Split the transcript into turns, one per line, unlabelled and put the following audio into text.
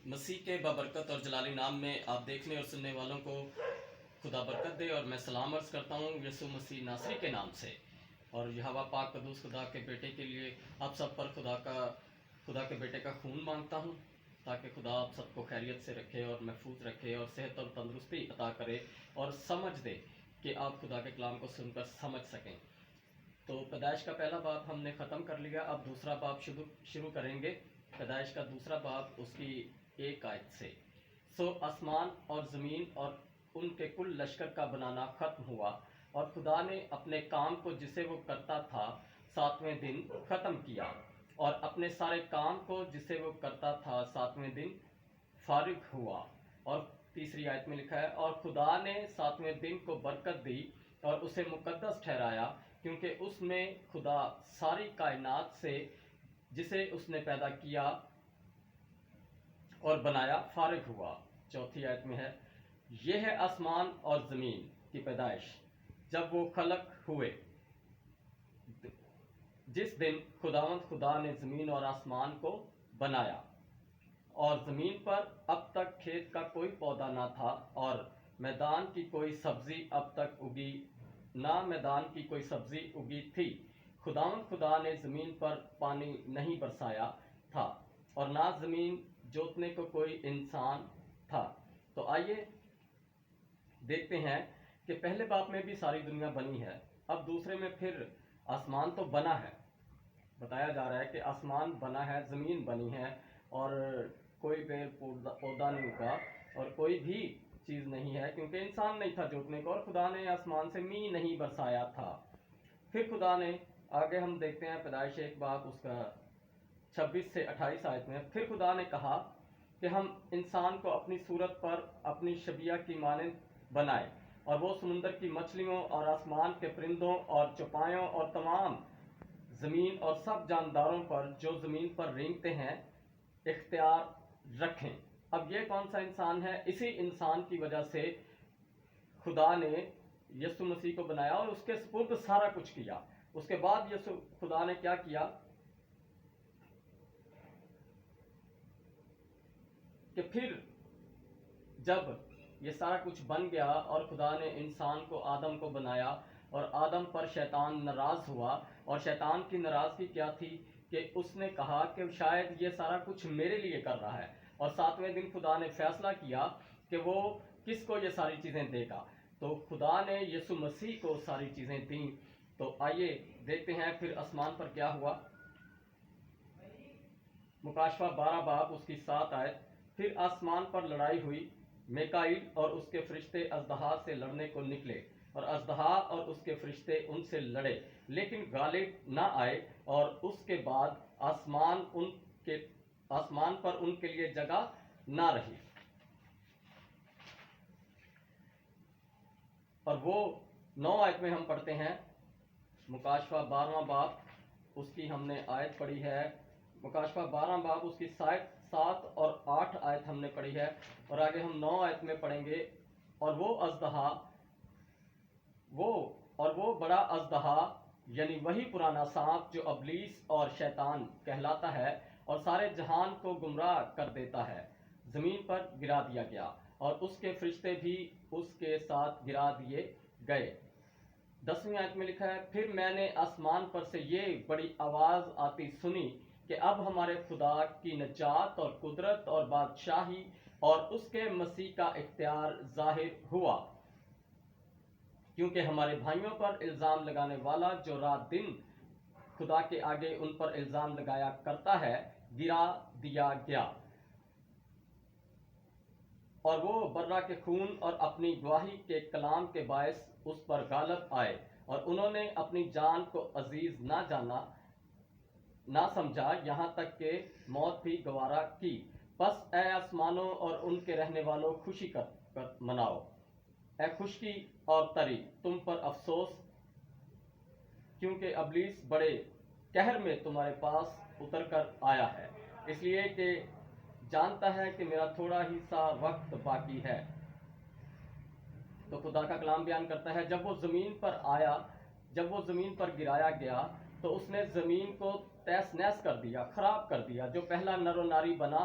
مسیح کے بابرکت اور جلالی نام میں آپ دیکھنے اور سننے والوں کو خدا برکت دے، اور میں سلام عرض کرتا ہوں یسوع مسیح ناصری کے نام سے، اور یہوہ پاک قدوس خدا کے بیٹے کے لیے آپ سب پر خدا کے بیٹے کا خون مانگتا ہوں، تاکہ خدا آپ سب کو خیریت سے رکھے اور محفوظ رکھے اور صحت اور تندرستی عطا کرے اور سمجھ دے کہ آپ خدا کے کلام کو سن کر سمجھ سکیں۔ تو پیدائش کا پہلا باب ہم نے ختم کر لیا، اب دوسرا باب شروع کریں گے۔ پیدائش کا دوسرا باب اس کی 1 آیت سے۔ سو آسمان اور زمین اور ان کے کل لشکر کا بنانا ختم ہوا، اور خدا نے اپنے کام کو جسے وہ کرتا تھا 7ویں دن ختم کیا، اور اپنے سارے کام کو جسے وہ کرتا تھا 7ویں دن فارغ ہوا۔ اور تیسری آیت میں لکھا ہے، اور خدا نے 7ویں دن کو برکت دی اور اسے مقدس ٹھہرایا، کیونکہ اس میں خدا ساری کائنات سے جسے اس نے پیدا کیا اور بنایا فارغ ہوا۔ چوتھی آیت میں ہے، یہ ہے آسمان اور زمین کی پیدائش جب وہ خلق ہوئے، جس دن خداوند خدا نے زمین اور آسمان کو بنایا، اور زمین پر اب تک کھیت کا کوئی پودا نہ تھا، اور میدان کی کوئی سبزی اب تک اگی نہ میدان کی کوئی سبزی اگی تھی۔ خداوند خدا نے زمین پر پانی نہیں برسایا تھا، اور نہ زمین جوتنے کو کوئی انسان تھا۔ تو آئیے دیکھتے ہیں کہ پہلے باب میں بھی ساری دنیا بنی ہے، اب دوسرے میں پھر آسمان تو بنا ہے، بتایا جا رہا ہے کہ آسمان بنا ہے، زمین بنی ہے، اور کوئی پیڑ پودا نہیں اگا اور کوئی بھی چیز نہیں ہے، کیونکہ انسان نہیں تھا جوتنے کو، اور خدا نے آسمان سے می نہیں برسایا تھا۔ پھر خدا نے آگے ہم دیکھتے ہیں پیدائش 1 باب اس کا 26 سے 28 آیت میں، پھر خدا نے کہا کہ ہم انسان کو اپنی صورت پر اپنی شبیہ کی مانند بنائے، اور وہ سمندر کی مچھلیوں اور آسمان کے پرندوں اور چوپایوں اور تمام زمین اور سب جانداروں پر جو زمین پر رینگتے ہیں اختیار رکھیں۔ اب یہ کون سا انسان ہے؟ اسی انسان کی وجہ سے خدا نے یسوع مسیح کو بنایا اور اس کے سپرد سارا کچھ کیا۔ اس کے بعد خدا نے کیا کیا کہ پھر جب یہ سارا کچھ بن گیا اور خدا نے انسان کو آدم کو بنایا، اور آدم پر شیطان ناراض ہوا، اور شیطان کی ناراضگی کیا تھی کہ اس نے کہا کہ شاید یہ سارا کچھ میرے لیے کر رہا ہے، اور 7ویں دن خدا نے فیصلہ کیا کہ وہ کس کو یہ ساری چیزیں دے گا، تو خدا نے یسوع مسیح کو ساری چیزیں دیں۔ تو آئیے دیکھتے ہیں پھر آسمان پر کیا ہوا۔ مکاشفہ 12 باب اس کی 7 آیت، پھر آسمان پر لڑائی ہوئی، میکائیل اور اس کے فرشتے اژدہا سے لڑنے کو نکلے، اور اژدہا اور اس کے فرشتے ان سے لڑے، لیکن غالب نہ آئے، اور اس کے بعد آسمان پر ان کے لیے جگہ نہ رہی۔ اور وہ 9 آیت میں ہم پڑھتے ہیں، مکاشفہ 12واں باب اس کی ہم نے آیت پڑھی ہے، مکاشفہ 12 باب اس کی 7 اور 8 آیت ہم نے پڑھی ہے، اور آگے ہم 9 آیت میں پڑھیں گے، اور وہ اژدہا وہ بڑا اژدہا، یعنی وہی پرانا سانپ جو ابلیس اور شیطان کہلاتا ہے اور سارے جہان کو گمراہ کر دیتا ہے، زمین پر گرا دیا گیا، اور اس کے فرشتے بھی اس کے ساتھ گرا دیے گئے۔ 10ویں آیت میں لکھا ہے، پھر میں نے آسمان پر سے یہ بڑی آواز آتی سنی کہ اب ہمارے خدا کی نجات اور قدرت اور بادشاہی اور اس کے مسیح کا اختیار ظاہر ہوا، کیونکہ ہمارے بھائیوں پر الزام لگانے والا جو رات دن خدا کے آگے ان پر الزام لگایا کرتا ہے گرا دیا گیا، اور وہ برہ کے خون اور اپنی گواہی کے کلام کے باعث اس پر غالب آئے، اور انہوں نے اپنی جان کو عزیز نہ سمجھا، یہاں تک کہ موت بھی گوارا کی۔ پس اے آسمانوں اور ان کے رہنے والوں، خوشی کر مناؤ، اے خشکی اور تری تم پر افسوس، کیونکہ ابلیس بڑے قہر میں تمہارے پاس اتر کر آیا ہے، اس لیے کہ جانتا ہے کہ میرا تھوڑا ہی سا وقت باقی ہے۔ تو خدا کا کلام بیان کرتا ہے، جب وہ زمین پر آیا، جب وہ زمین پر گرایا گیا، تو اس نے زمین کو تیس نیس کر دیا، خراب کر دیا۔ جو پہلا نر و ناری بنا